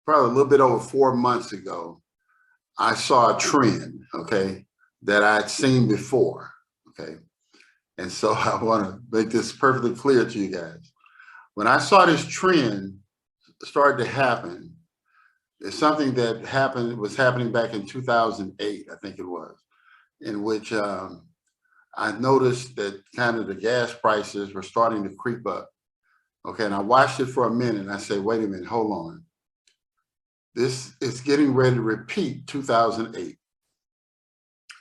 probably a little bit over 4 months ago, I saw a trend, okay, that I'd seen before, okay? And so I want to make this perfectly clear to you guys. When I saw this trend start to happen, it's something that was happening back in 2008, I think it was, in which I noticed that kind of the gas prices were starting to creep up. Okay, and I watched it for a minute and I said, wait a minute, hold on. This is getting ready to repeat 2008.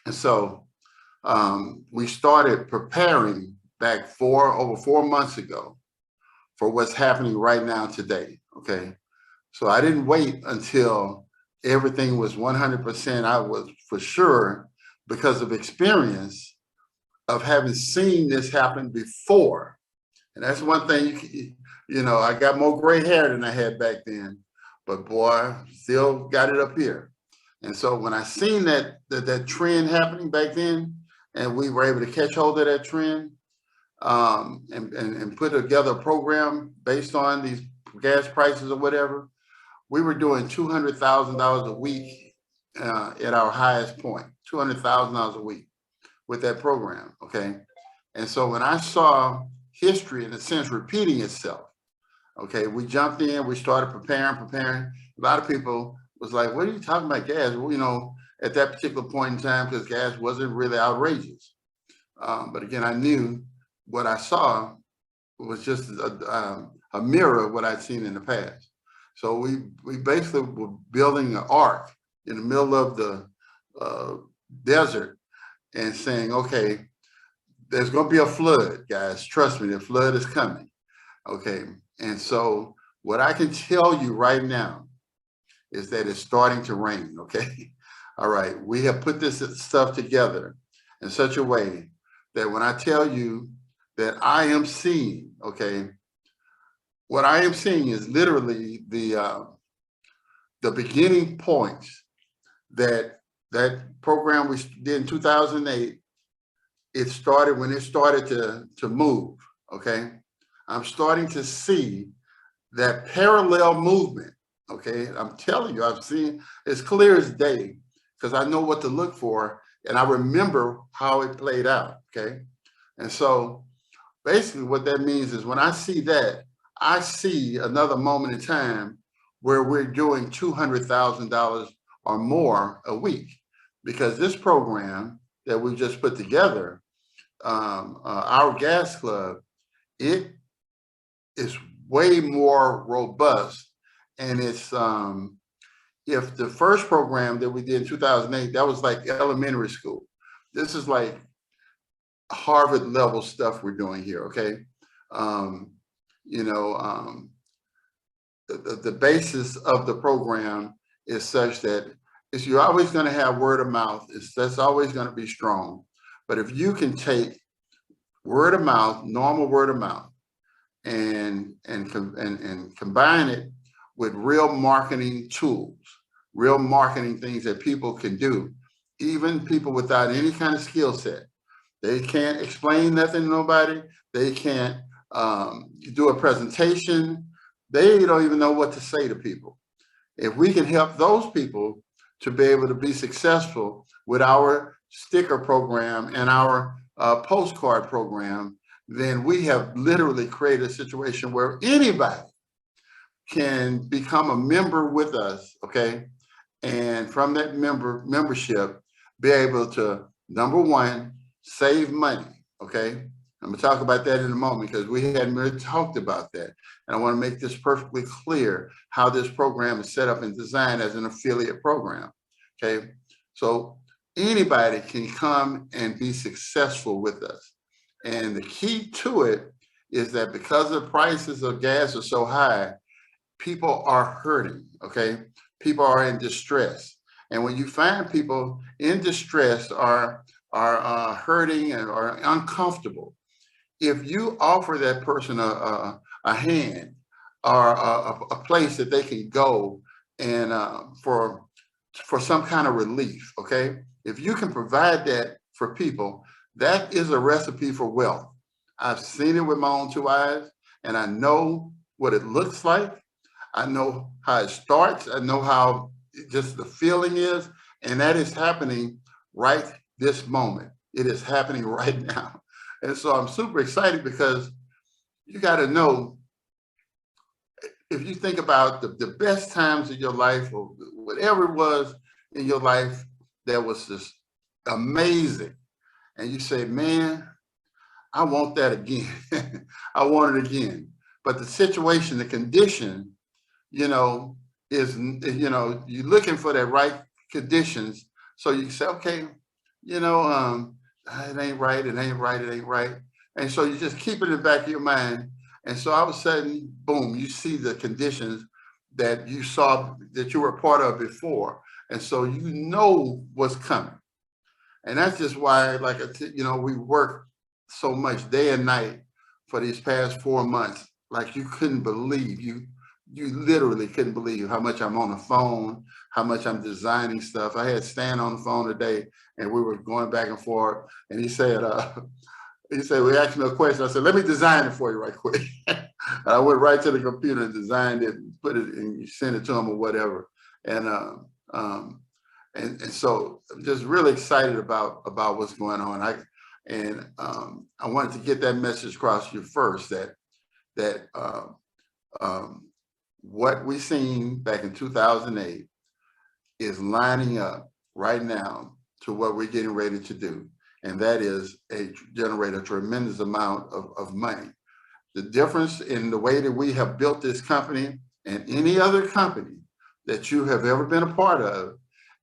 And so we started preparing back over 4 months ago for what's happening right now today, okay? So I didn't wait until everything was 100%. I was for sure, because of experience of having seen this happen before. And that's one thing, you know, I got more gray hair than I had back then, but boy, still got it up here. And so when I seen that trend happening back then, and we were able to catch hold of that trend and put together a program based on these gas prices or whatever, we were doing $200,000 a week at our highest point, $200,000 a week with that program, okay? And so when I saw history, in a sense, repeating itself, okay, we jumped in, we started preparing. A lot of people was like, what are you talking about gas? Well, you know, at that particular point in time, because gas wasn't really outrageous. But again, I knew what I saw was just a mirror of what I'd seen in the past. So we basically were building an ark in the middle of the desert and saying, okay, there's going to be a flood, guys. Trust me, the flood is coming. Okay. And so what I can tell you right now is that it's starting to rain. Okay. All right. We have put this stuff together in such a way that when I tell you that I am seeing, okay, what I am seeing is literally the beginning points that program we did in 2008. It started when it started to move. Okay, I'm starting to see that parallel movement. Okay, I'm telling you, I've seen it's clear as day because I know what to look for and I remember how it played out. Okay, and so basically what that means is when I see that, I see another moment in time where we're doing $200,000 or more a week, because this program that we just put together, OurGasClub, it is way more robust. And it's, if the first program that we did in 2008, that was like elementary school. This is like Harvard level stuff we're doing here, okay? You know, the basis of the program is such that you're always going to have word of mouth. That's always going to be strong. But if you can take word of mouth, normal word of mouth, and combine it with real marketing tools, real marketing things that people can do, even people without any kind of skill set. They can't explain nothing to nobody. They can't do a presentation. They don't even know what to say to people. If we can help those people to be able to be successful with our sticker program and our postcard program, then we have literally created a situation where anybody can become a member with us, okay? And from that membership, be able to, number one, save money, okay? I'm gonna talk about that in a moment because we hadn't really talked about that. And I wanna make this perfectly clear how this program is set up and designed as an affiliate program, okay? So anybody can come and be successful with us. And the key to it is that because the prices of gas are so high, people are hurting, okay? People are in distress. And when you find people in distress are hurting and are uncomfortable, if you offer that person a hand or a place that they can go and for some kind of relief, okay? If you can provide that for people, that is a recipe for wealth. I've seen it with my own two eyes, and I know what it looks like. I know how it starts. I know how just the feeling is, and that is happening right this moment. It is happening right now. And so I'm super excited because you got to know, if you think about the best times of your life or whatever it was in your life that was just amazing, and you say, man, I want that again. I want it again. But the situation, the condition, you know, you're looking for that right conditions. So you say, okay, it ain't right, it ain't right, it ain't right. And so you just keep it in the back of your mind. And so all of a sudden, boom, you see the conditions that you saw, that you were part of before. And so you know what's coming. And that's just why, like, we work so much day and night for these past 4 months. Like, you couldn't believe, you literally couldn't believe how much I'm on the phone, how much I'm designing stuff. I had Stan on the phone today, and we were going back and forth. And he said, we asked me a question. I said, let me design it for you right quick. I went right to the computer and designed it, and put it, and sent it to him or whatever. And so I'm just really excited about what's going on. I wanted to get that message across to you first, that what we seen back in 2008 is lining up right now to what we're getting ready to do. And that is generate a tremendous amount of money. The difference in the way that we have built this company and any other company that you have ever been a part of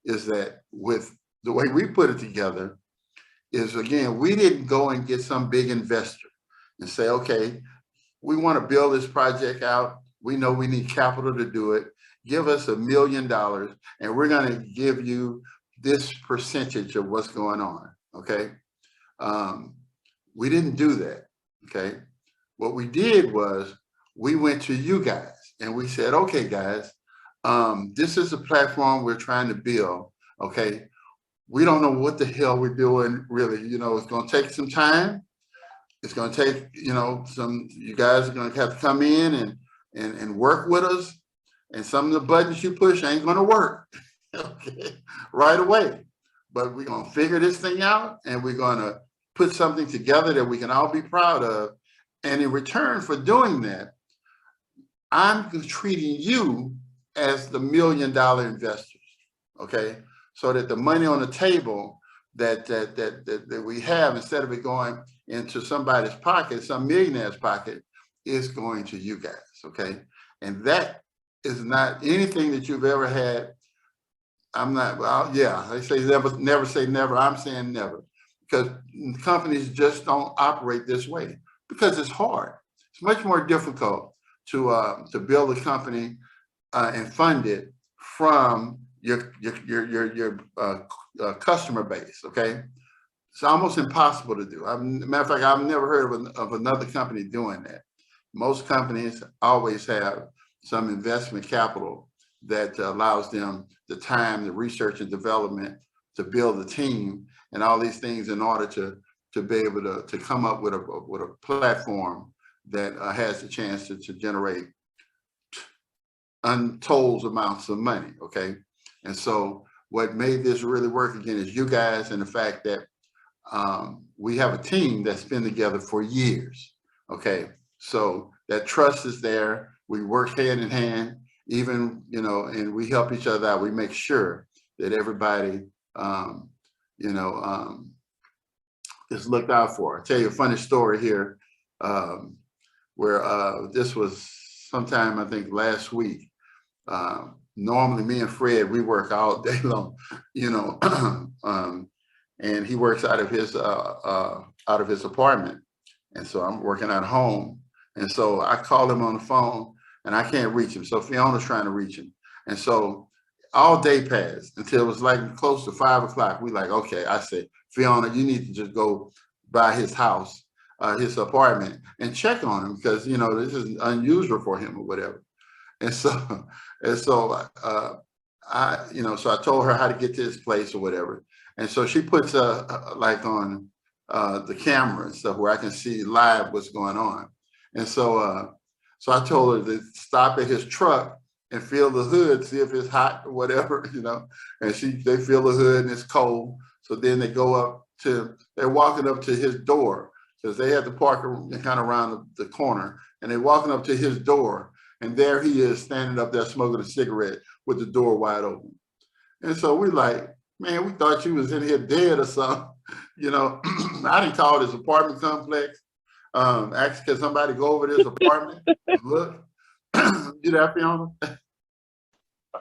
is that with the way we put it together is, again, we didn't go and get some big investor and say, okay, we want to build this project out. We know we need capital to do it. Give us $1 million and we're going to give you this percentage of what's going on, okay? We didn't do that, okay? What we did was we went to you guys and we said, okay, guys, this is a platform we're trying to build, okay? We don't know what the hell we're doing, really. It's going to take some time. It's going to take, you guys are going to have to come in and work with us. And some of the buttons you push ain't going to work, okay, right away. But we're going to figure this thing out, and we're going to put something together that we can all be proud of. And in return for doing that, I'm treating you as the $1 million investors, okay? So that the money on the table that we have, instead of it going into somebody's pocket, some millionaire's pocket, is going to you guys, okay? And that is not anything that you've ever had. I'm not, well, yeah, they say never say never. I'm saying never, because companies just don't operate this way because it's hard. It's much more difficult to build a company and fund it from your customer base, okay? It's almost impossible to do. Matter of fact, I've never heard of another company doing that. Most companies always have some investment capital that allows them the time, the research and development to build a team and all these things in order to be able to come up with a platform that has the chance to generate untold amounts of money, okay? And so what made this really work again is you guys, and the fact that we have a team that's been together for years, okay? So that trust is there. We work hand in hand, even, and we help each other out. We make sure that everybody, is looked out for. I'll tell you a funny story here, where this was sometime, I think, last week. Normally me and Fred, we work all day long, and he works out of his apartment. And so I'm working at home. And so I call him on the phone and I can't reach him. So Fiona's trying to reach him. And so all day passed until it was like close to 5 o'clock. We like, okay, I said, Fiona, you need to just go by his house, his apartment, and check on him, because, this is unusual for him or whatever. And so I told her how to get to his place or whatever. And so she puts like on the camera and stuff where I can see live what's going on. And so I told her to stop at his truck and feel the hood, see if it's hot or whatever, you know. And they feel the hood and it's cold. So then they go up to, they're walking up to his door because they had to park kind of around the corner, and they're walking up to his door, and there he is standing up there smoking a cigarette with the door wide open. And so we're like, man, we thought you was in here dead or something. You know, I didn't call this apartment complex. Asked, can somebody go over this apartment and look? You there, Fiona?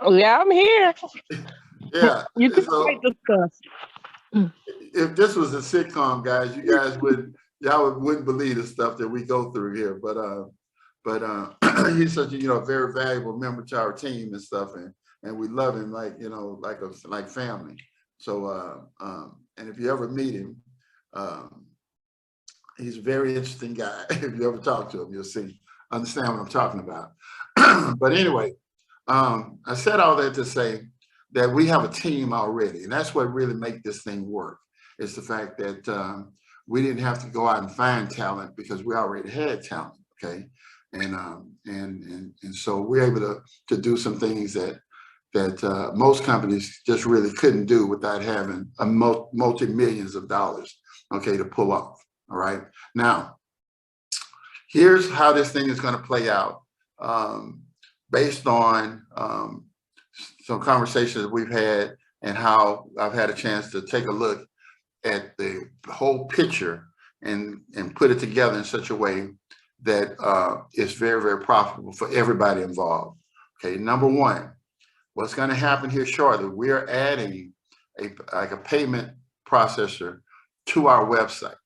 Yeah, I'm here. Yeah. You can So, discuss. if this was a sitcom, guys, you guys wouldn't believe the stuff that we go through here. But he's such a very valuable member to our team and stuff, and we love him like like family. So and if you ever meet him, he's a very interesting guy. If you ever talk to him, you'll understand what I'm talking about. But anyway, I said all that to say that we have a team already, and that's what really makes this thing work. Is the fact that we didn't have to go out and find talent because we already had talent. Okay, and so we're able to do some things that most companies just really couldn't do without having a multi-millions of dollars, okay, to pull off. All right. Now, here's how this thing is going to play out based on some conversations that we've had and how I've had a chance to take a look at the whole picture and put it together in such a way that it's very, very profitable for everybody involved. Okay, number one, what's going to happen here shortly, we are adding a payment processor to our website.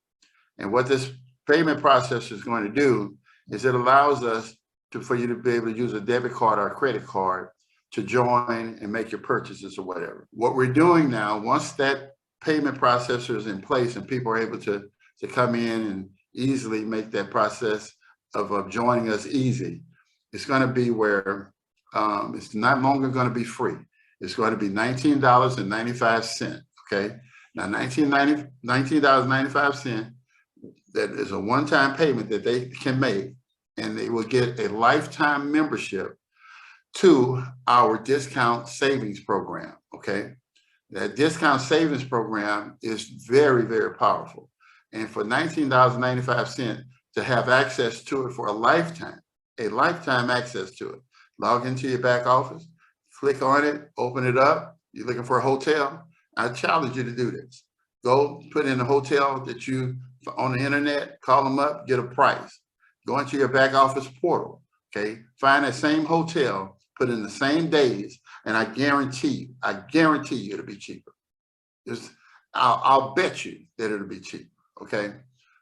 And what this payment processor is going to do is it allows us for you to be able to use a debit card or a credit card to join and make your purchases or whatever. What we're doing now, once that payment processor is in place and people are able to come in and easily make that process of joining us easy, it's going to be where it's not longer going to be free. It's going to be $19.95. Okay, now $19.95. That is a one-time payment that they can make, and they will get a lifetime membership to our discount savings program. Okay, that discount savings program is very, very powerful, and for $19.95 to have access to it for a lifetime access to it. Log into your back office, click on it, open it up. You're looking for a hotel, I challenge you to do this. Go put in a hotel that you on the internet, call them up, get a price. Go into your back office portal, okay? Find that same hotel, put in the same days, and I guarantee you it'll be cheaper. I'll bet you that it'll be cheaper, okay?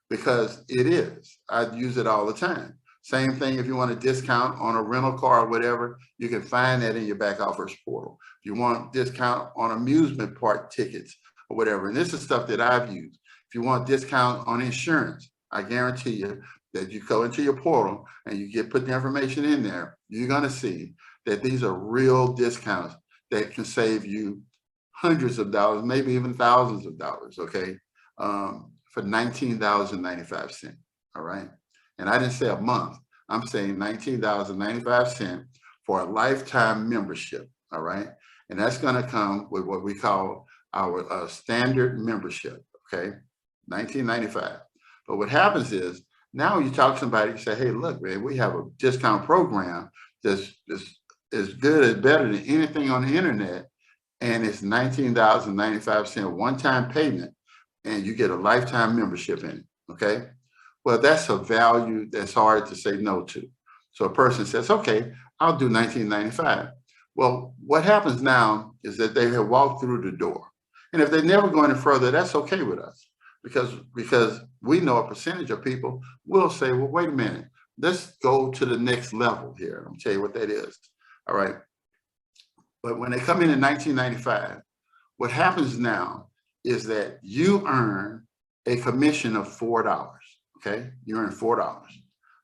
Because it is. I use it all the time. Same thing if you want a discount on a rental car or whatever, you can find that in your back office portal. If you want discount on amusement park tickets or whatever, and this is stuff that I've used. If you want discount on insurance, I guarantee you that you go into your portal and you put the information in there, you're gonna see that these are real discounts that can save you hundreds of dollars, maybe even thousands of dollars, okay, for $19.95, all right? And I didn't say a month, I'm saying $19.95 for a lifetime membership, all right? And that's gonna come with what we call our standard membership, okay? $19.95. But what happens is, now you talk to somebody, you say, hey, look, man, we have a discount program that's as good as better than anything on the internet, and it's $19.95 one-time payment, and you get a lifetime membership in it, okay? Well, that's a value that's hard to say no to. So a person says, okay, I'll do $19.95. Well, what happens now is that they have walked through the door. And if they never go any further, that's okay with us, because we know a percentage of people will say, well, wait a minute, let's go to the next level here. I'll tell you what that is, all right? But when they come in $19.95, what happens now is that you earn a commission of $4, okay? You earn $4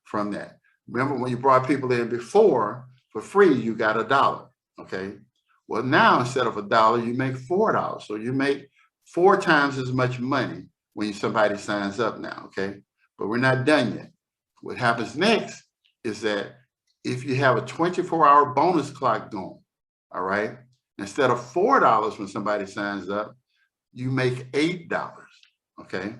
from that. Remember when you brought people in before for free, you got $1, okay? Well, now instead of $1, you make $4. So you make 4 times as much money when somebody signs up now, okay? But we're not done yet. What happens next is that if you have a 24-hour bonus clock going, all right, instead of $4 when somebody signs up, you make $8, okay?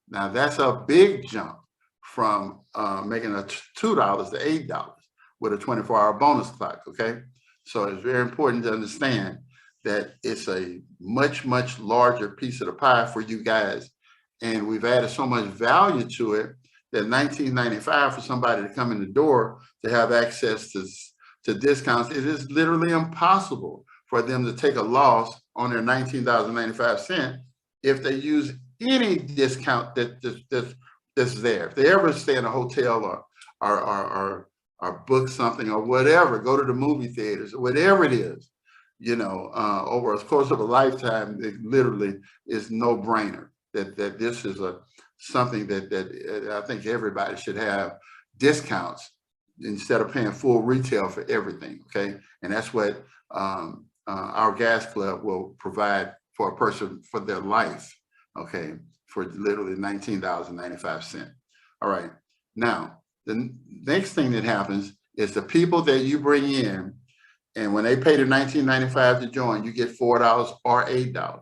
Now that's a big jump from making a $2 to $8 with a 24-hour bonus clock, okay? So it's very important to understand that it's a much, much larger piece of the pie for you guys. And we've added so much value to it that $19.95 for somebody to come in the door to have access to discounts, it is literally impossible for them to take a loss on their $19.95 if they use any discount that's there. If they ever stay in a hotel or book something or whatever, go to the movie theaters, whatever it is, you know, over the course of a lifetime, it literally is no brainer that this is something that I think everybody should have discounts instead of paying full retail for everything, okay? And that's what OurGasClub will provide for a person for their life, okay, for literally $19.95. All right, now, the next thing that happens is the people that you bring in, and when they pay the $19.95 to join, you get $4 or $8.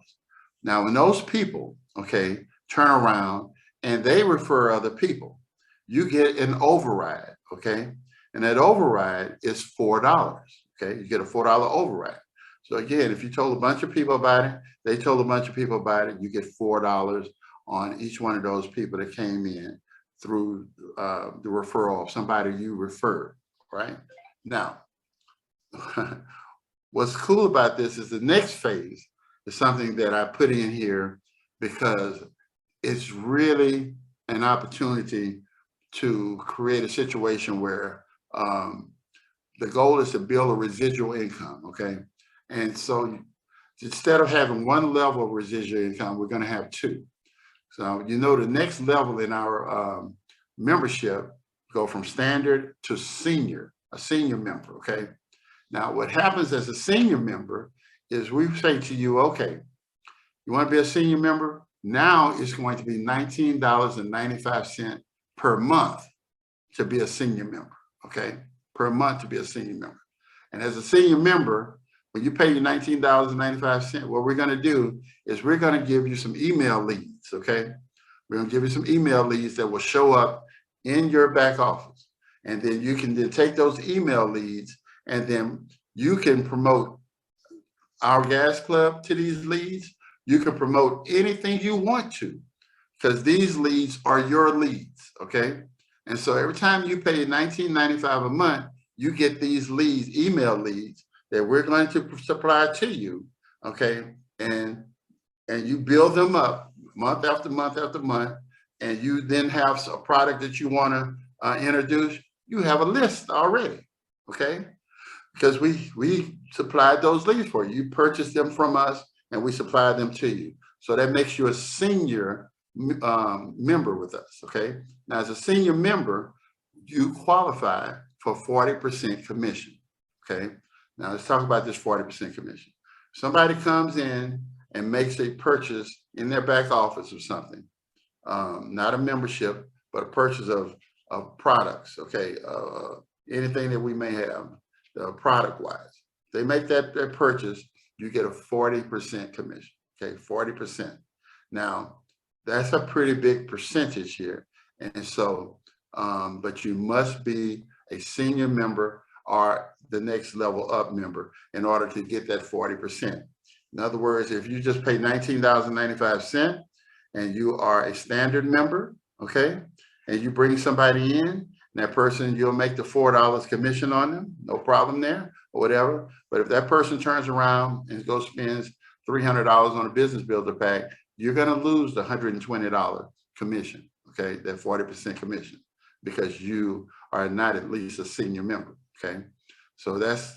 Now, when those people, okay, turn around and they refer other people, you get an override, okay? And that override is $4, okay? You get a $4 override. So again, if you told a bunch of people about it, they told a bunch of people about it, you get $4 on each one of those people that came in through the referral of somebody you referred, right? Now, what's cool about this is the next phase is something that I put in here because it's really an opportunity to create a situation where the goal is to build a residual income, okay? And so instead of having one level of residual income, we're gonna have two. So you know the next level in our membership go from standard to senior, a senior member, okay? Now what happens as a senior member is we say to you, okay, you wanna be a senior member? Now it's going to be $19.95 per month to be a senior member, okay? Per month to be a senior member. And as a senior member, when you pay your $19.95, what we're gonna do is we're gonna give you some email leads, okay? We're gonna give you some email leads that will show up in your back office. And then you can then take those email leads and then you can promote OurGasClub to these leads. You can promote anything you want to because these leads are your leads, okay? And so every time you pay $19.95 a month, you get these leads, email leads that we're going to supply to you, okay? And you build them up month after month after month, and you then have a product that you want to introduce, you have a list already, okay? Because we supplied those leads for you. You purchased them from us and we supplied them to you. So that makes you a senior member with us, okay? Now, as a senior member, you qualify for 40% commission, okay? Now, let's talk about this 40% commission. Somebody comes in and makes a purchase in their back office or something, not a membership, but a purchase of products, okay? Anything that we may have, product-wise. They make that purchase, you get a 40% commission, okay? 40%. Now, that's a pretty big percentage here. And so, but you must be a senior member or the next level up member in order to get that 40%. In other words, if you just pay $19.95 and you are a standard member, okay, and you bring somebody in, and that person, you'll make the $4 commission on them, no problem there, or whatever. But if that person turns around and goes spends $300 on a business builder pack, you're gonna lose the $120 commission, okay, that 40% commission, because you are not at least a senior member, okay? So that's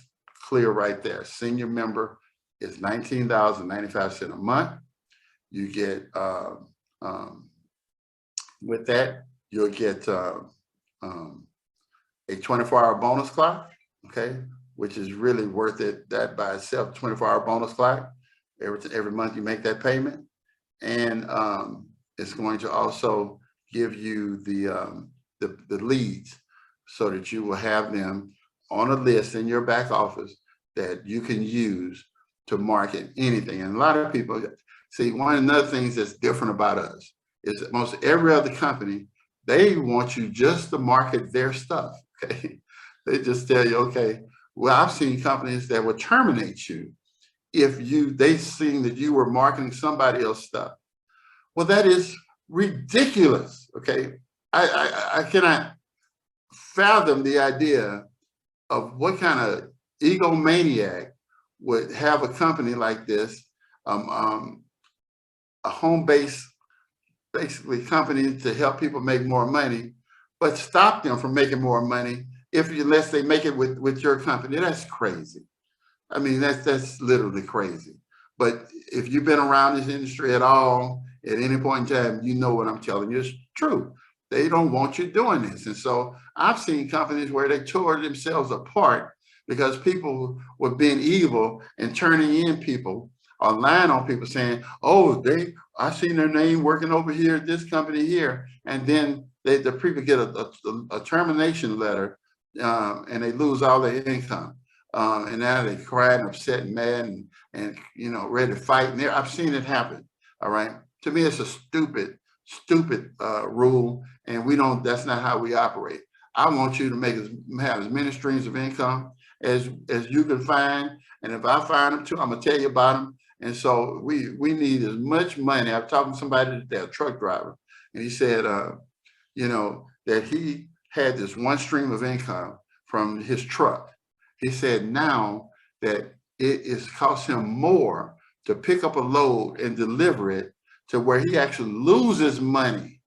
clear right there. Senior member is $19.95 a month. You get, with that, you'll get a 24-hour bonus clock, okay, which is really worth it, that by itself, 24-hour bonus clock. Every month you make that payment. And it's going to also give you the leads. so that you will have them on a list in your back office that you can use to market anything. And a lot of people see, one of the things that's different about us is that most every other company, they want you just to market their stuff. Okay. They just tell you, okay, well, I've seen companies that would terminate you if they seen that you were marketing somebody else's stuff. Well, that is ridiculous. Okay. I cannot fathom the idea of what kind of egomaniac would have a company like this, a home-based, basically company to help people make more money, but stop them from making more money unless they make it with your company. That's crazy. I mean, that's literally crazy. But if you've been around this industry at all, at any point in time, you know what I'm telling you is true. They don't want you doing this. And so I've seen companies where they tore themselves apart because people were being evil and turning in people or lying on people saying, oh, I seen their name working over here at this company here. And then the people get a termination letter and they lose all their income. And now they cry and upset and mad and ready to fight. And I've seen it happen. All right. To me, it's a stupid rule, and that's not how we operate. I want you to have as many streams of income as you can find. And if I find them too, I'm gonna tell you about them. And so we need as much money. I was talking to somebody today, a truck driver, and he said, that he had this one stream of income from his truck. He said now that it is cost him more to pick up a load and deliver it to where he actually loses money,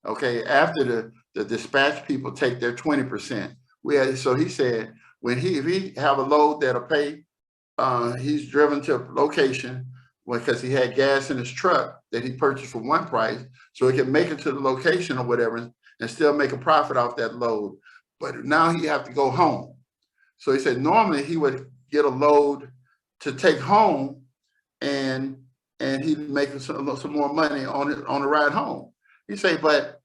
okay, after the dispatch people take their 20%. So he said, if he have a load that'll pay, he's driven to a location because he had gas in his truck that he purchased for one price, so he can make it to the location or whatever and still make a profit off that load. But now he have to go home. So he said normally he would get a load to take home and he'd make some more money on the ride home. He say, but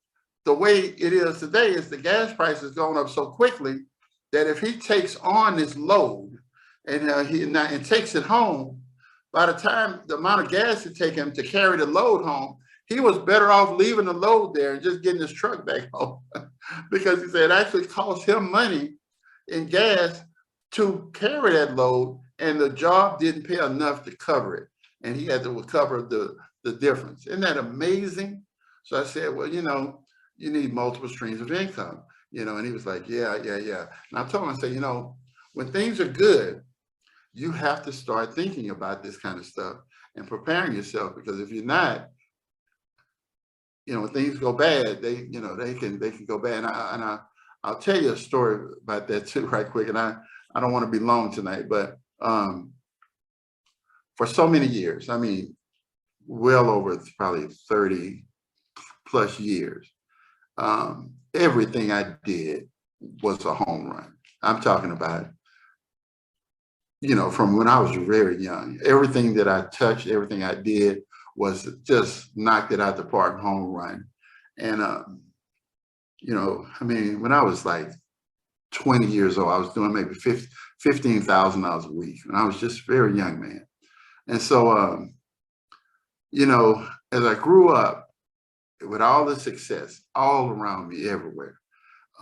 the way it is today is the gas price is going up so quickly that if he takes on this load and takes it home, by the time the amount of gas it take him to carry the load home, he was better off leaving the load there and just getting his truck back home because he said it actually cost him money in gas to carry that load, and the job didn't pay enough to cover it. And he had to recover the difference. Isn't that amazing? So I said, well, you need multiple streams of income, and he was like, yeah. And I told him, I said, when things are good, you have to start thinking about this kind of stuff and preparing yourself, because if you're not, when things go bad, they can go bad. And I'll tell you a story about that too, right quick. And I don't want to be long tonight, but for so many years, I mean, well over probably 30 plus years, everything I did was a home run. I'm talking about, from when I was very young, everything that I touched, everything I did was just knocked it out the park, home run. And, I mean, when I was like 20 years old, I was doing maybe $15,000 a week. And I was just a very young man. And so, as I grew up with all the success all around me everywhere,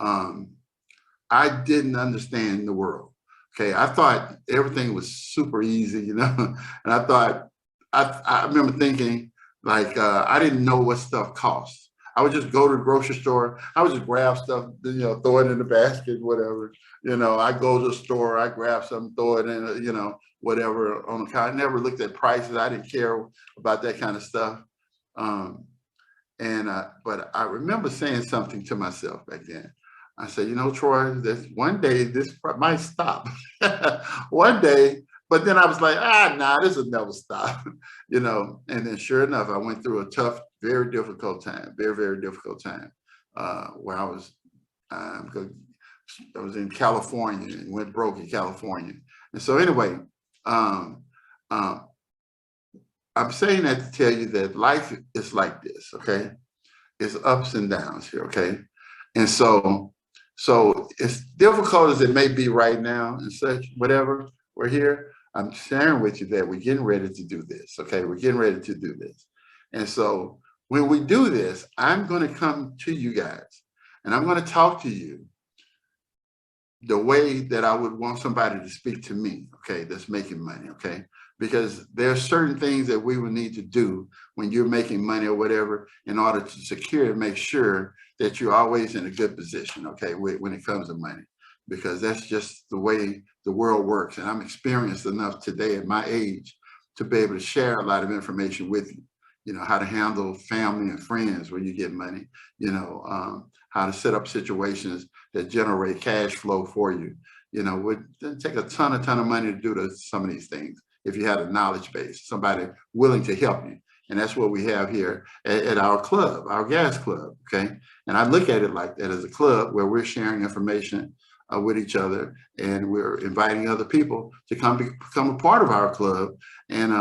I didn't understand the world. Okay. I thought everything was super easy, and I thought, I remember thinking like, I didn't know what stuff cost. I would just go to the grocery store. I would just grab stuff, throw it in the basket, whatever. I go to the store, I grab something, throw it in, whatever on the counter. I never looked at prices. I didn't care about that kind of stuff. But I remember saying something to myself back then. I said, Troy, one day this might stop. One day. But then I was like, nah, this will never stop, And then sure enough, I went through a tough, very difficult time, very, very difficult time, where I was in California and went broke in California. And so anyway, I'm saying that to tell you that life is like this, okay? It's ups and downs here, okay? And so So as difficult as it may be right now and such, whatever, we're here. I'm sharing with you that we're getting ready to do this. Okay, we're getting ready to do this. And so when we do this, I'm going to come to you guys and I'm going to talk to you the way that I would want somebody to speak to me, okay, that's making money, okay? Because there's certain things that we will need to do when you're making money or whatever in order to secure and make sure that you're always in a good position, okay, when it comes to money. Because that's just the way the world works. And I'm experienced enough today at my age to be able to share a lot of information with you. You know, how to handle family and friends when you get money, you know, how to set up situations that generate cash flow for you. You know, it doesn't take a ton of money to do some of these things if you had a knowledge base, somebody willing to help you. And that's what we have here at our club, our gas club, okay? And I look at it like that, as a club where we're sharing information with each other, and we're inviting other people to become a part of our club and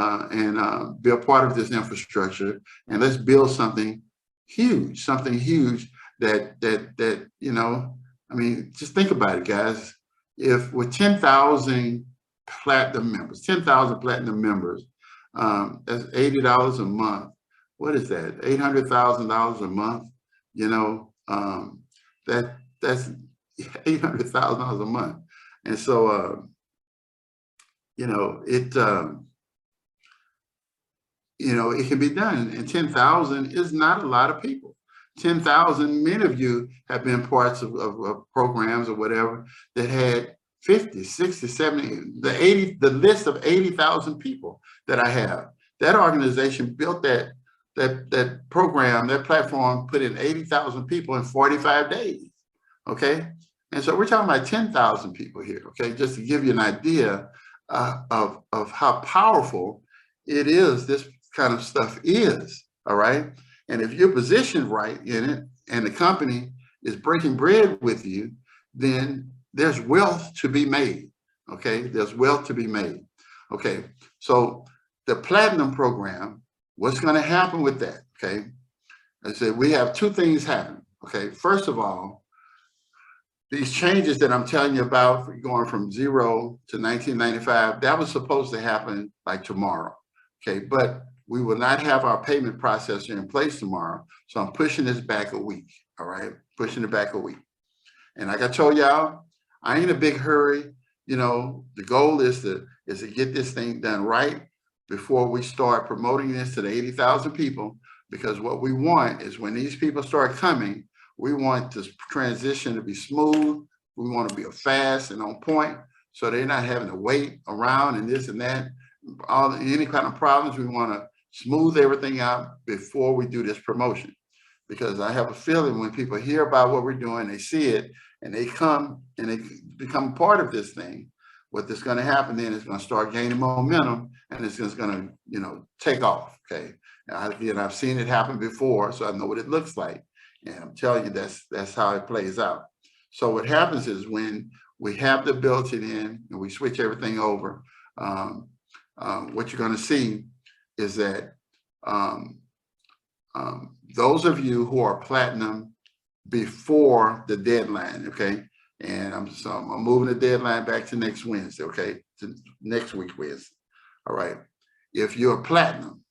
be a part of this infrastructure. And let's build something huge that you know, I mean, just think about it, guys. If with 10,000 platinum members, that's $80 a month. What is that? $800,000 a month. You know, that's $800,000 a month. And so, you know, it can be done. And 10,000 is not a lot of people. 10,000, many of you have been parts of programs or whatever that had 50, 60, 70, the list of 80,000 people that I have. That organization built that program, that platform, put in 80,000 people in 45 days, okay? And so we're talking about 10,000 people here, okay? Just to give you an idea of how powerful it is, this kind of stuff is, all right? And if you're positioned right in it and the company is breaking bread with you, then there's wealth to be made, okay? There's wealth to be made, okay? So the platinum program, what's gonna happen with that, okay? I said, we have two things happen, okay? First of all, these changes that I'm telling you about, going from 0 to 1995, that was supposed to happen like tomorrow, okay? But we will not have our payment processor in place tomorrow. So I'm pushing this back a week, all right? Pushing it back a week. And like I told y'all, I ain't in a big hurry. You know, the goal is to get this thing done right before we start promoting this to the 80,000 people, because what we want is when these people start coming, we want this transition to be smooth. We want to be fast and on point, so they're not having to wait around and this and that. Any kind of problems, we want to smooth everything out before we do this promotion. Because I have a feeling when people hear about what we're doing, they see it, and they come and they become part of this thing, what is going to happen then is going to start gaining momentum, and it's just going to, you know, take off, okay? And I've seen it happen before, so I know what it looks like. And I'm telling you, that's how it plays out. So what happens is when we have the ability then, and we switch everything over, what you're going to see is that those of you who are platinum before the deadline, okay, and I'm moving the deadline back to next Wednesday, okay, to next week Wednesday, all right. If you're platinum,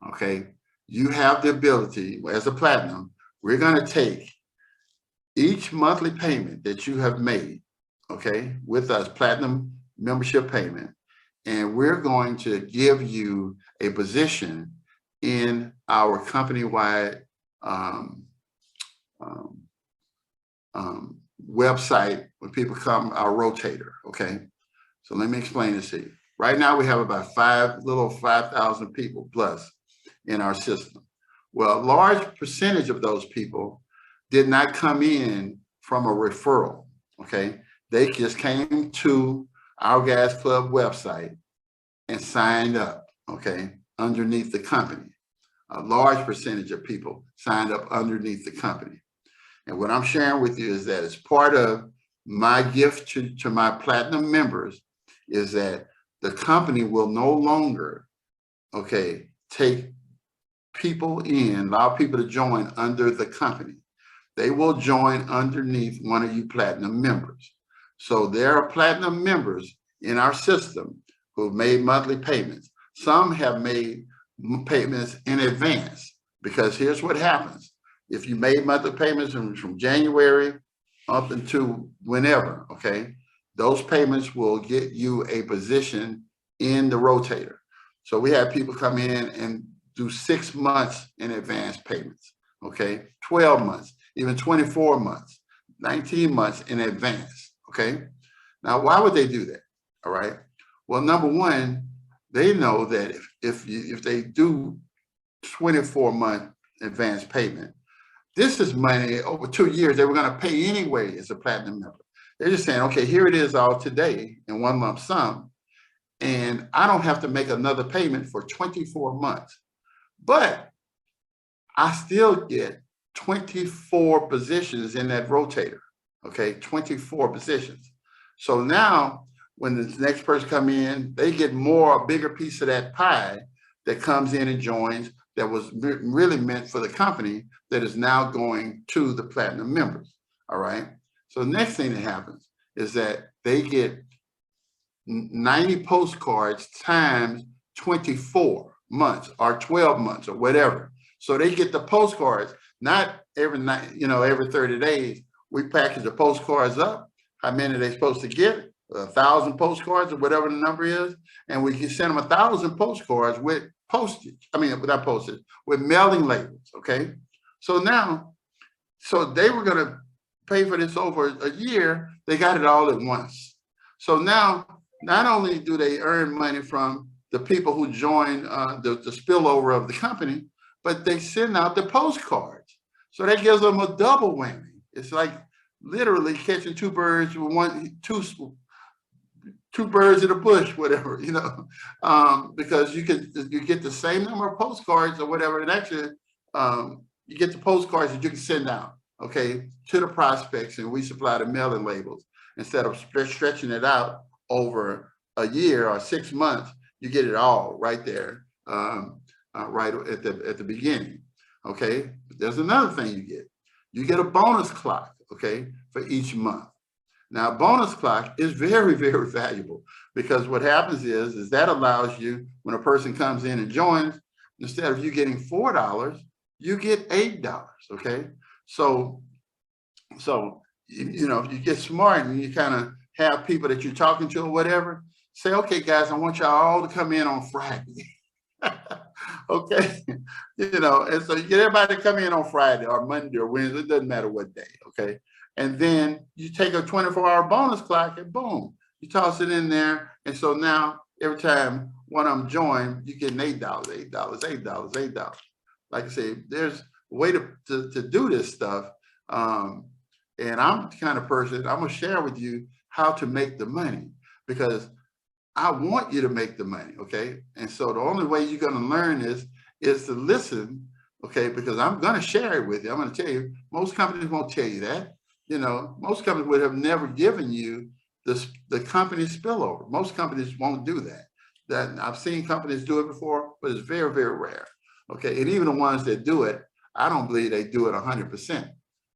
okay, you have the ability, as a platinum, we're going to take each monthly payment that you have made, okay, with us, platinum membership payment, and we're going to give you a position in our company-wide website when people come, our rotator, okay? So let me explain this to you. Right now we have about 5,000 people plus in our system. Well, a large percentage of those people did not come in from a referral, okay? They just came to our OurGasClub website and signed up, okay, underneath the company. A large percentage of people signed up underneath the company. And what I'm sharing with you is that as part of my gift to my platinum members is that the company will no longer, okay, take people in, allow people to join under the company. they will join underneath one of you platinum members. So there are platinum members in our system who've made monthly payments. Some have made payments in advance, because here's what happens. If you made monthly payments from January up into whenever, okay, those payments will get you a position in the rotator. So we have people come in and do 6 months in advance payments, okay, 12 months, even 24 months, 19 months in advance, okay? Now, why would they do that? All right. Well, number one, they know that if they do 24-month advance payment, this is money over 2 years they were going to pay anyway as a platinum member. They're just saying, okay, here it is all today in one lump sum, and I don't have to make another payment for 24 months. But I still get 24 positions in that rotator, okay, 24 positions. So now when the next person come in, they get a bigger piece of that pie that comes in and joins, that was really meant for the company, that is now going to the platinum members, all right? So the next thing that happens is that they get 90 postcards times 24 months or 12 months or whatever. So they get the postcards, not every night, every 30 days. We package the postcards up. How many are they supposed to get? 1,000 postcards or whatever the number is. And we can send them 1,000 postcards with postage. Without postage, with mailing labels, okay? So now, they were gonna pay for this over a year, they got it all at once. So now, not only do they earn money from the people who join the spillover of the company, but they send out the postcards. So that gives them a double whammy. It's like literally catching two birds with two birds in a bush, whatever, because you get the same number of postcards or whatever, and actually you get the postcards that you can send out, okay, to the prospects, and we supply the mailing labels. Instead of stretching it out over a year or 6 months, you get it all right there, right at the beginning, okay? There's another thing you get. You get a bonus clock, okay, for each month. Now, bonus clock is very, very valuable, because what happens is that allows you, when a person comes in and joins, instead of you getting $4, you get $8, okay? So if you get smart and you kind of have people that you're talking to or whatever, say, okay, guys, I want y'all all to come in on Friday. Okay, and so you get everybody to come in on Friday or Monday or Wednesday, it doesn't matter what day, okay? And then you take a 24-hour bonus clock and boom, you toss it in there. And so now every time one of them join, you get $8, $8, $8, $8. Like I say, there's a way to do this stuff. And I'm the kind of person, I'm gonna share with you how to make the money, because I want you to make the money, okay? And so the only way you're gonna learn is to listen, okay? Because I'm gonna share it with you. I'm gonna tell you, most companies won't tell you that. Most companies would have never given you the company spillover. Most companies won't do that. That I've seen companies do it before, but it's very, very rare, okay? And even the ones that do it, I don't believe they do it 100%.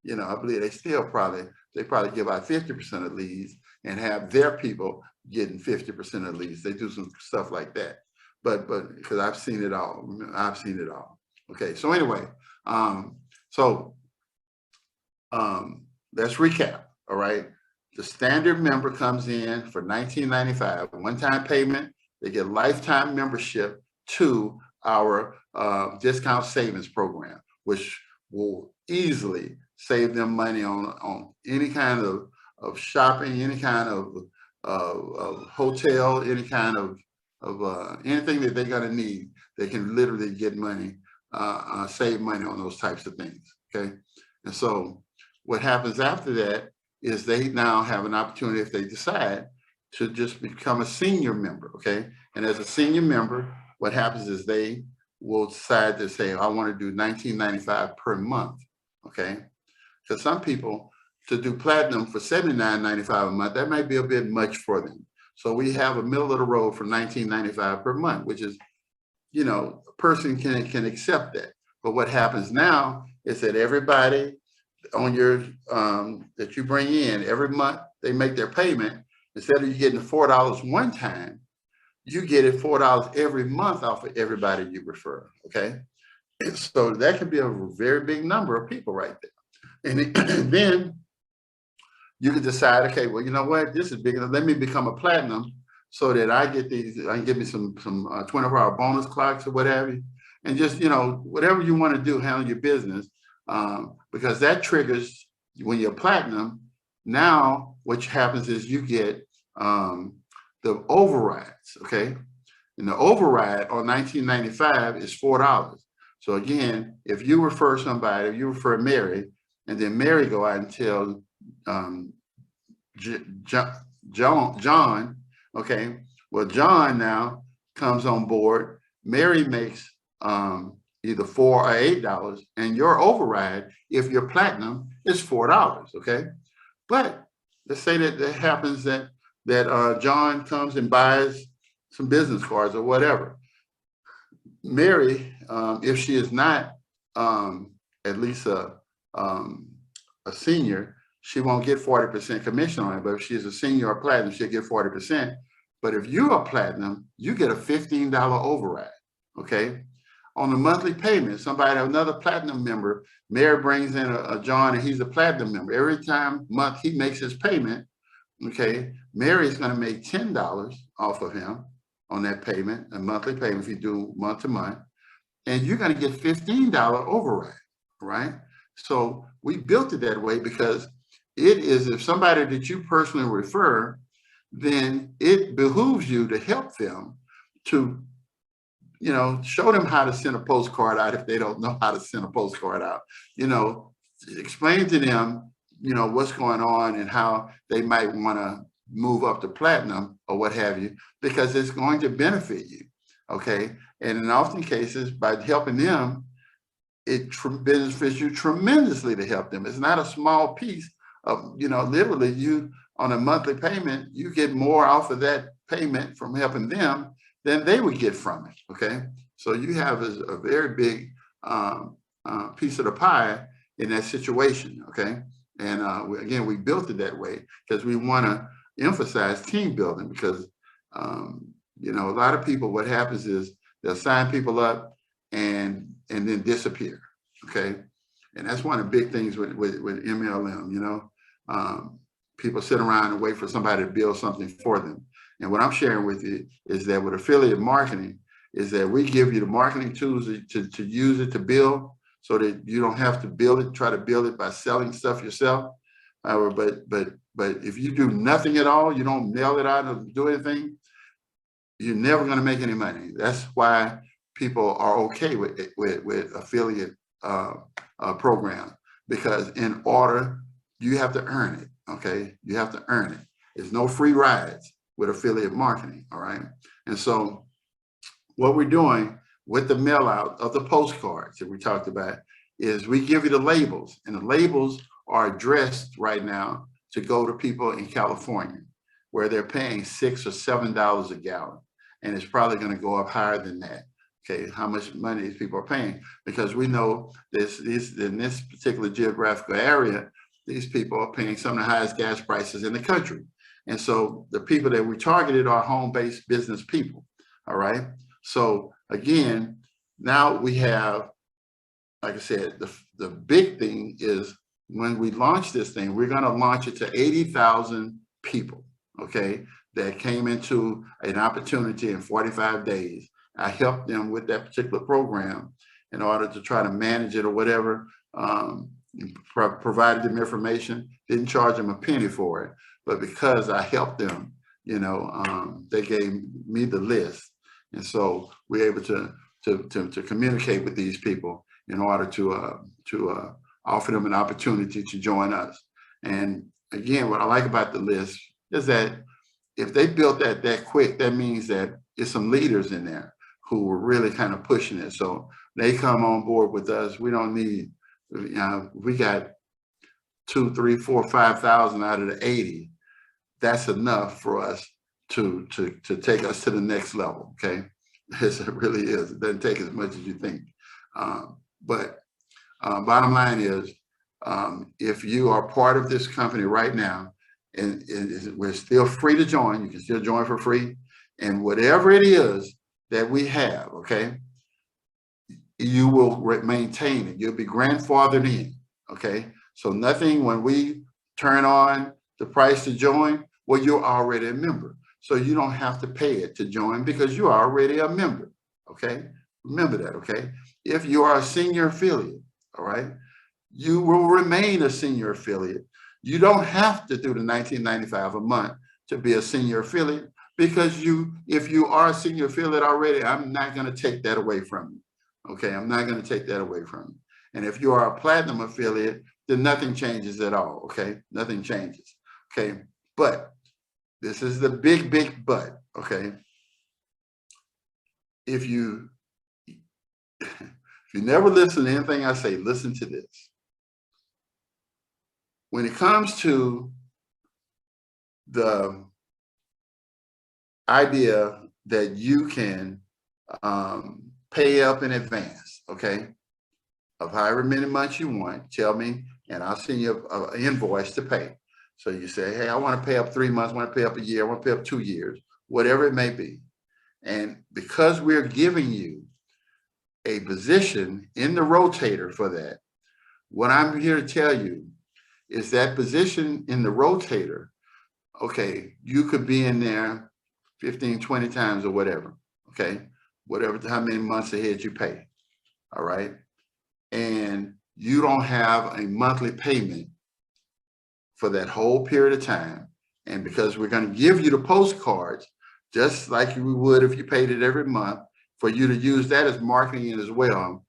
I believe they probably give out 50% of leads and have their people getting 50% of leads. They do some stuff like that, but because I've seen it all. Okay, so anyway, let's recap. All right, the standard member comes in for $19.95, one-time payment. They get lifetime membership to our discount savings program, which will easily save them money on any kind of shopping, any kind of hotel, any kind of anything that they're gonna need. They can literally get money, save money on those types of things, okay? And so what happens after that is they now have an opportunity, if they decide, to just become a senior member, okay? And as a senior member, what happens is they will decide to say, I want to do $19.95 per month, okay? Because some people, to do platinum for $79.95 a month, that might be a bit much for them. So we have a middle of the road for $19.95 per month, which is, a person can accept that. But what happens now is that everybody on your that you bring in every month, they make their payment. Instead of you getting $4 one time, you get it $4 every month off of everybody you refer. Okay, and so that can be a very big number of people right there. And then you can decide, okay, well, you know what, this is big enough. Let me become a platinum so that I get these. I can give me some 24-hour bonus clocks or what have you, and just whatever you want to do, handle your business, because that triggers when you're platinum. Now, what happens is you get the overrides. Okay, and the override on 1995 is $4. So again, if you refer somebody, if you refer Mary, and then Mary go out and tell John, okay, well, John now comes on board. Mary makes either $4 or $8, and your override, if you're platinum, is $4. Okay, but let's say that it happens that John comes and buys some business cards or whatever. Mary, if she is not at least a senior, she won't get 40% commission on it. But if she's a senior or platinum, she'll get 40%. But if you're a platinum, you get a $15 override. Okay. On the monthly payment, another platinum member, Mary brings in a John, and he's a platinum member. Every month he makes his payment, okay, Mary's going to make $10 off of him on that payment, a monthly payment if you do month to month, and you're going to get $15 override, right? So we built it that way because it is, if somebody that you personally refer, then it behooves you to help them to, show them how to send a postcard out if they don't know how to send a postcard out, explain to them, what's going on and how they might want to move up to platinum or what have you, because it's going to benefit you. Okay. And in often cases, by helping them, it benefits you tremendously to help them. It's not a small piece of, literally you on a monthly payment, you get more off of that payment from helping them than they would get from it. Okay. So you have a very big piece of the pie in that situation. Okay. And again, we built it that way because we want to emphasize team building, because, a lot of people, what happens is they'll sign people up and then disappear. Okay. And that's one of the big things with MLM, people sit around and wait for somebody to build something for them. And what I'm sharing with you is that with affiliate marketing is that we give you the marketing tools to use it to build, so that you don't have to try to build it by selling stuff yourself. But if you do nothing at all, you don't mail it out or do anything, you're never going to make any money. That's why people are okay with affiliate programs, because in order, you have to earn it. Okay, you have to earn it. There's no free rides with affiliate marketing. All right, and so what we're doing with the mail out of the postcards that we talked about is we give you the labels, and the labels are addressed right now to go to people in California where they're paying $6 or $7 a gallon. And it's probably going to go up higher than that. Okay, how much money these people are paying, because we know in this particular geographical area, these people are paying some of the highest gas prices in the country. And so the people that we targeted are home-based business people. All right. So again, now we have, like I said, the big thing is when we launch this thing, we're going to launch it to 80,000 people. Okay, that came into an opportunity in 45 days. I helped them with that particular program in order to try to manage it or whatever. Provided them information, didn't charge them a penny for it, but because I helped them, they gave me the list, and so we're able to communicate with these people in order to offer them an opportunity to join us. And again, what I like about the list is that if they built that quick, that means that there's some leaders in there who were really kind of pushing it. So they come on board with us. We don't need, we got 2, 3, 4, 5,000 out of the 80. That's enough for us to take us to the next level. Okay, it really is. It doesn't take as much as you think. But bottom line is, If you are part of this company right now, and we're still free to join, you can still join for free. And whatever it is that we have, okay, you will maintain it. You'll be grandfathered in, okay? So nothing, when we turn on the price to join, well, you're already a member. So you don't have to pay it to join because you're already a member, okay? Remember that, okay? If you are a senior affiliate, all right, you will remain a senior affiliate. You don't have to do the $19.95 a month to be a senior affiliate because if you are a senior affiliate already, I'm not going to take that away from you. Okay, I'm not going to take that away from you. And if you are a platinum affiliate, then nothing changes at all. Okay, nothing changes. Okay, but this is the big but. Okay, if you never listen to anything I say, listen to this. When it comes to the idea that you can pay up in advance, okay, of however many months you want, tell me, and I'll send you an invoice to pay. So you say, hey, I want to pay up 3 months, I want to pay up a year, I want to pay up 2 years, whatever it may be. And because we're giving you a position in the rotator for that, what I'm here to tell you is that position in the rotator, okay, you could be in there 15, 20 times or whatever, okay? Whatever, how many months ahead you pay, all right? And you don't have a monthly payment for that whole period of time. And because we're going to give you the postcards, just like you would if you paid it every month, for you to use that as marketing as well.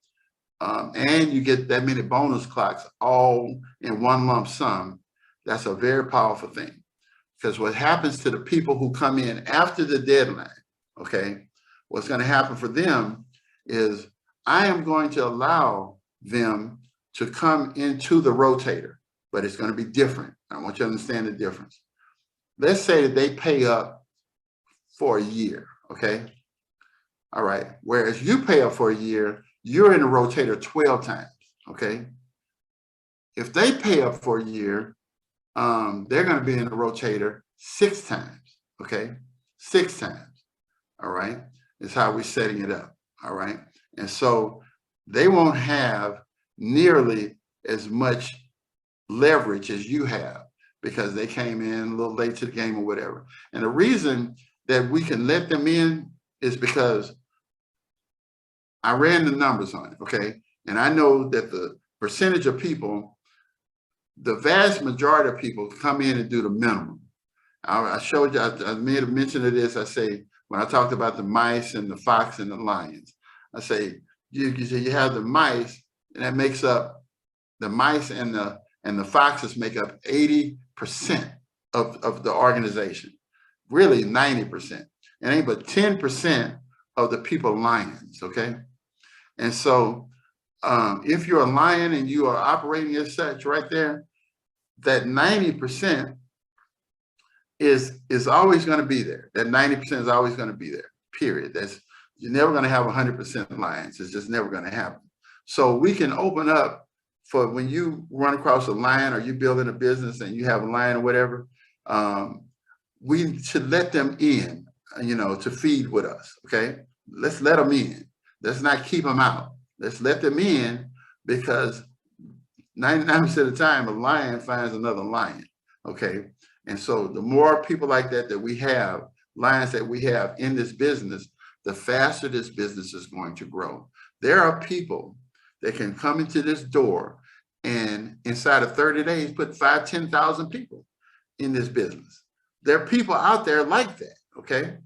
And you get that many bonus clocks all in one lump sum. That's a very powerful thing. Because what happens to the people who come in after the deadline, okay, what's going to happen for them is I am going to allow them to come into the rotator, but it's going to be different. I want you to understand the difference. Let's say that they pay up for a year, okay? All right, whereas you pay up for a year, you're in the rotator 12 times, okay? If they pay up for a year, they're going to be in the rotator 6 times, okay? 6 times, all right? Is how we're setting it up, all right? And so they won't have nearly as much leverage as you have because they came in a little late to the game or whatever. And the reason that we can let them in is because I ran the numbers on it, okay? And I know that the percentage of people, the vast majority of people come in and do the minimum. I showed you, I made a mention of this. I say, when I talked about the mice and the fox and the lions, I say, you have the mice, and that makes up, the mice and the foxes make up 80% of the organization, really 90%. It ain't but 10% of the people lions, okay? And so if you're a lion and you are operating as such right there, that 90% is always going to be there. That 90% is always going to be there, period. You're never going to have 100% lions. It's just never going to happen. So we can open up for when you run across a lion or you building a business and you have a lion or whatever, we should let them in, to feed with us, okay? Let's let them in. Let's not keep them out. Let's let them in because 99% of the time, a lion finds another lion, okay? And so the more people like that we have, lions that we have in this business, the faster this business is going to grow. There are people that can come into this door and inside of 30 days, put 5,000, 10,000 people in this business. There are people out there like that, okay?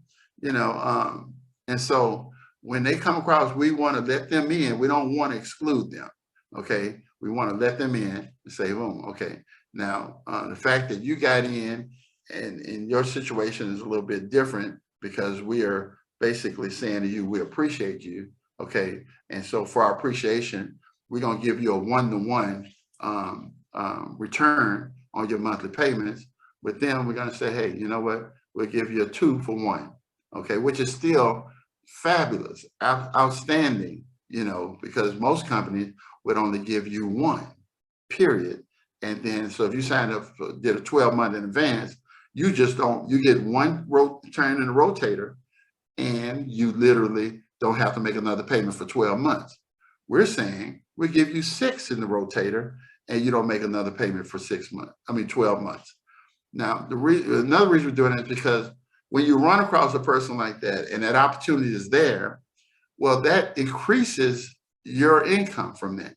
And so when they come across, we want to let them in. We don't want to exclude them, okay? We want to let them in and say, boom, okay. Now, the fact that you got in and your situation is a little bit different because we are basically saying to you, we appreciate you, okay? And so for our appreciation, we're going to give you a one-to-one return on your monthly payments. With them, we're going to say, hey, you know what? We'll give you a 2-for-1, okay? Which is still fabulous, outstanding, because most companies would only give you 1, period. And then, so if you sign up for, did a 12-month in advance, you just don't, you get one turn in the rotator, and you literally don't have to make another payment for 12 months. We're saying we give you 6 in the rotator, and you don't make another payment for 12 months. Now, another reason we're doing it is because when you run across a person like that and that opportunity is there, well, that increases your income from that.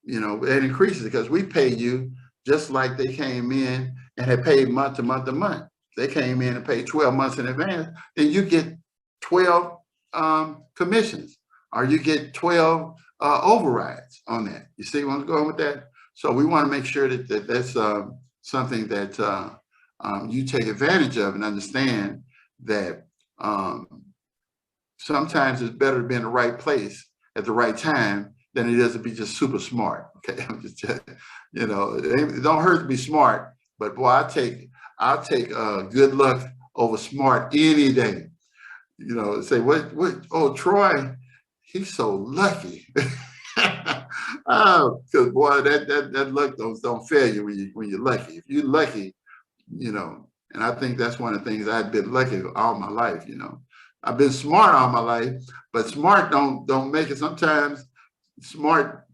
You know, it increases because we pay you just like they came in and had paid month to month to month. They came in and paid 12 months in advance, then you get 12 commissions, or you get 12 overrides on that. You see where I'm going with that? So we want to make sure that that's something that you take advantage of, and understand that sometimes it's better to be in the right place at the right time than it is to be just super smart. Okay, I'm just, you know, it don't hurt to be smart, but boy, I'll take good luck over smart any day. You know, say what? Oh, Troy, he's so lucky. Oh, because boy, that luck don't fail you when you're lucky. If you're lucky, you know, and I think that's one of the things I've been lucky all my life. You know, I've been smart all my life, but smart don't make it. Sometimes smart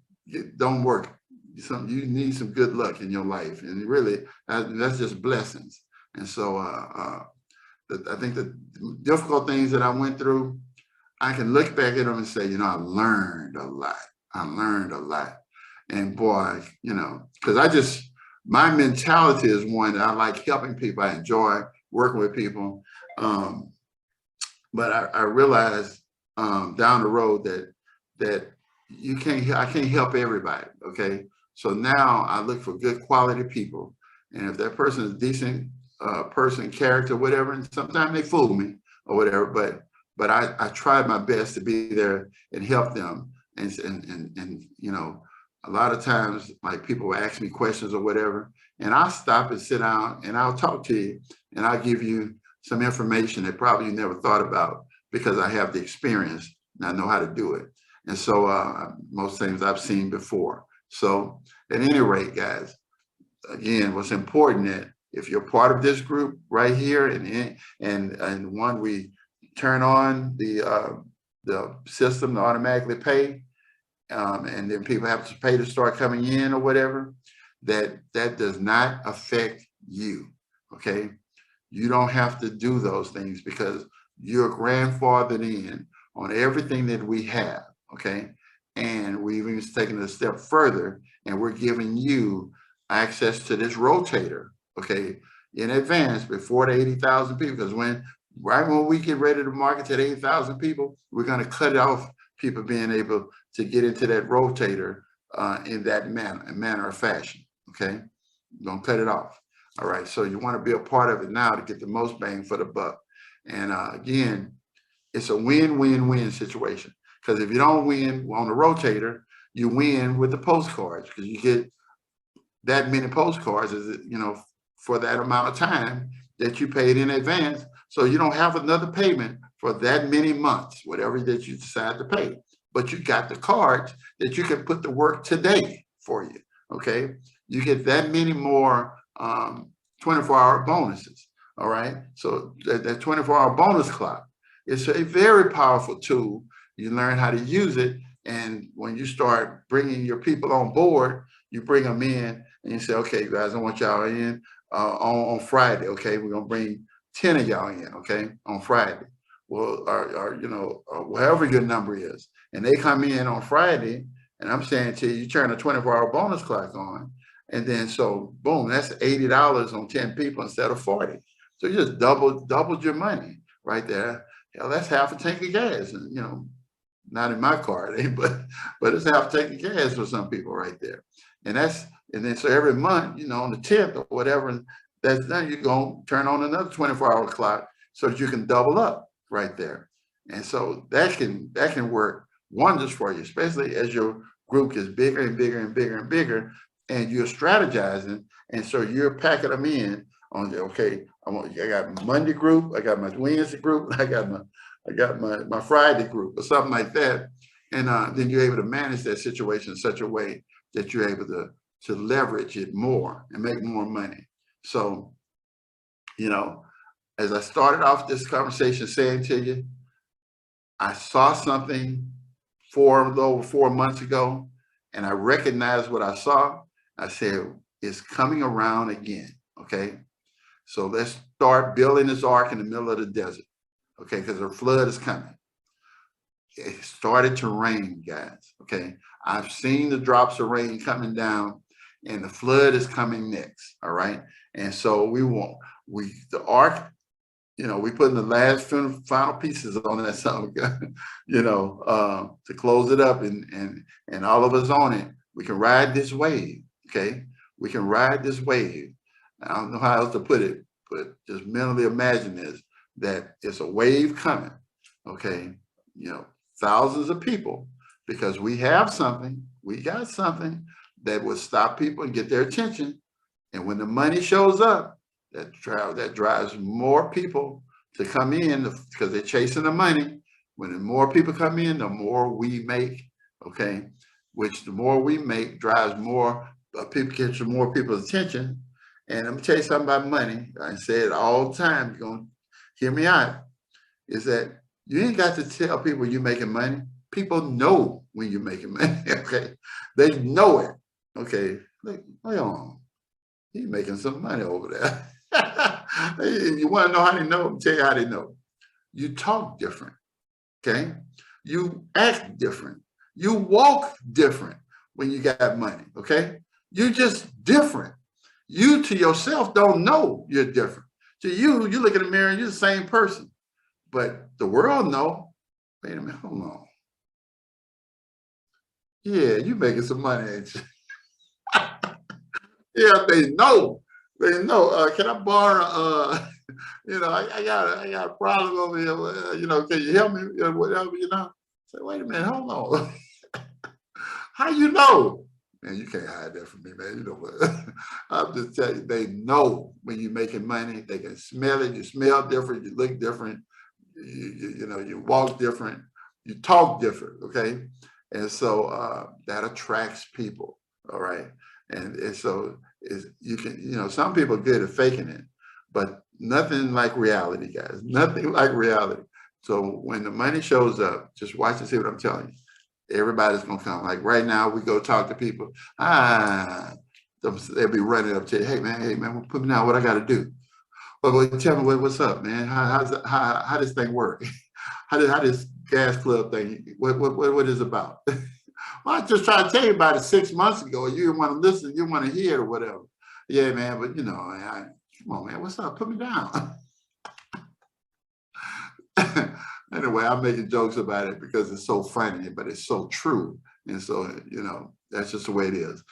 don't work. You need some good luck in your life, and really that's just blessings. And so I think the difficult things that I went through, I can look back at them and say, you know, I learned a lot. I learned a lot. And boy, you know, because my mentality is one that I like helping people. I enjoy working with people. But I realized down the road that I can't help everybody. Okay. So now I look for good quality people. And if that person is decent person, character, whatever, and sometimes they fool me or whatever, but I tried my best to be there and help them. And you know, a lot of times, like, people will ask me questions or whatever, and I'll stop and sit down and I'll talk to you, and I'll give you some information that probably you never thought about, because I have the experience and I know how to do it. And so most things I've seen before. So at any rate, guys, again, what's important that if you're part of this group right here, and when we turn on the system to automatically pay, and then people have to pay to start coming in or whatever, that does not affect you. Okay, you don't have to do those things because you're grandfathered in on everything that we have. Okay, and we've even taken it a step further, and we're giving you access to this rotator, okay, in advance before the 80,000 people, because right when we get ready to market to 80,000 people, we're going to cut off people being able to get into that rotator in that manner or fashion. Okay, we're going to cut it off. All right, so you want to be a part of it now to get the most bang for the buck. And again, it's a win-win-win situation, because if you don't win on the rotator, you win with the postcards, because you get that many postcards, you know, for that amount of time that you paid in advance. So you don't have another payment for that many months, whatever that you decide to pay. But you got the cards that you can put to work today for you. Okay, you get that many more 24-hour bonuses. All right, so that 24-hour bonus clock is a very powerful tool. You learn how to use it, and when you start bringing your people on board, you bring them in and you say, okay, guys, I want y'all in on Friday. Okay, we're gonna bring 10 of y'all in, okay, on Friday. Well, or you know, whatever your number is, and they come in on Friday, and I'm saying to you, you turn a 24-hour bonus clock on, and then so boom, that's $80 on 10 people instead of 40. So you just doubled your money right there. Hell, that's half a tank of gas, and you know, not in my car, but it's half a tank of gas for some people right there. And then so every month, you know, on the 10th or whatever, that's done, you're gonna turn on another 24-hour clock so that you can double up right there. And so that can work wonders for you, especially as your group gets bigger and bigger and bigger and bigger, and you're strategizing. And so you're packing them in on the, okay, I got my Monday group, I got my Wednesday group, I got my Friday group or something like that. And then you're able to manage that situation in such a way that you're able to leverage it more and make more money. So, you know, as I started off this conversation saying to you, I saw something over 4 months ago, and I recognized what I saw. I said, it's coming around again, okay? So let's start building this ark in the middle of the desert, okay? Because a flood is coming. It started to rain, guys, okay? I've seen the drops of rain coming down, and the flood is coming next, all right? And so the ark, you know, we putting the last final pieces on that song, you know, to close it up, and all of us on it. We can ride this wave, okay? We can ride this wave. I don't know how else to put it, but just mentally imagine this, that it's a wave coming, okay? You know, thousands of people, because we have something, we got something that will stop people and get their attention. And when the money shows up, that drives more people to come in because they're chasing the money. When the more people come in, the more we make, okay? Which the more we make drives more people, catch more people's attention. And I'm gonna tell you something about money. I say it all the time. You're gonna hear me out. Is that you ain't got to tell people you're making money. People know when you're making money, okay? They know it, okay? Like, hold on, he's making some money over there. You want to know how they know? I'll tell you how they know. You talk different, okay? You act different. You walk different when you got money, okay? You're just different. You to yourself don't know you're different. To you, you look in the mirror and you're the same person. But the world know, wait a minute, hold on. Yeah, you making some money, ain't you? Yeah, they know. They know. Can I borrow? You know, I got a problem over here. You know, can you help me? Whatever, you know. Say, wait a minute, hold on. How you know? Man, you can't hide that from me, man. You know what? I'm just telling you, they know when you're making money. They can smell it. You smell different. You look different. You know, you walk different. You talk different. Okay, and so that attracts people. All right. And so you can, you know, some people are good at faking it, but nothing like reality, guys. Nothing like reality. So when the money shows up, just watch and see what I'm telling you. Everybody's gonna come. Like right now, we go talk to people. They'll be running up to you. Hey man, put me down. What I got to do? Well, tell me what's up, man. How this thing work? How this gas club thing? What is it about? Well, I just tried to tell you about it 6 months ago. You didn't want to listen. You didn't want to hear it or whatever. Yeah, man. But you know, come on, man. What's up? Put me down. Anyway, I'm making jokes about it because it's so funny, but it's so true. And so, you know, that's just the way it is.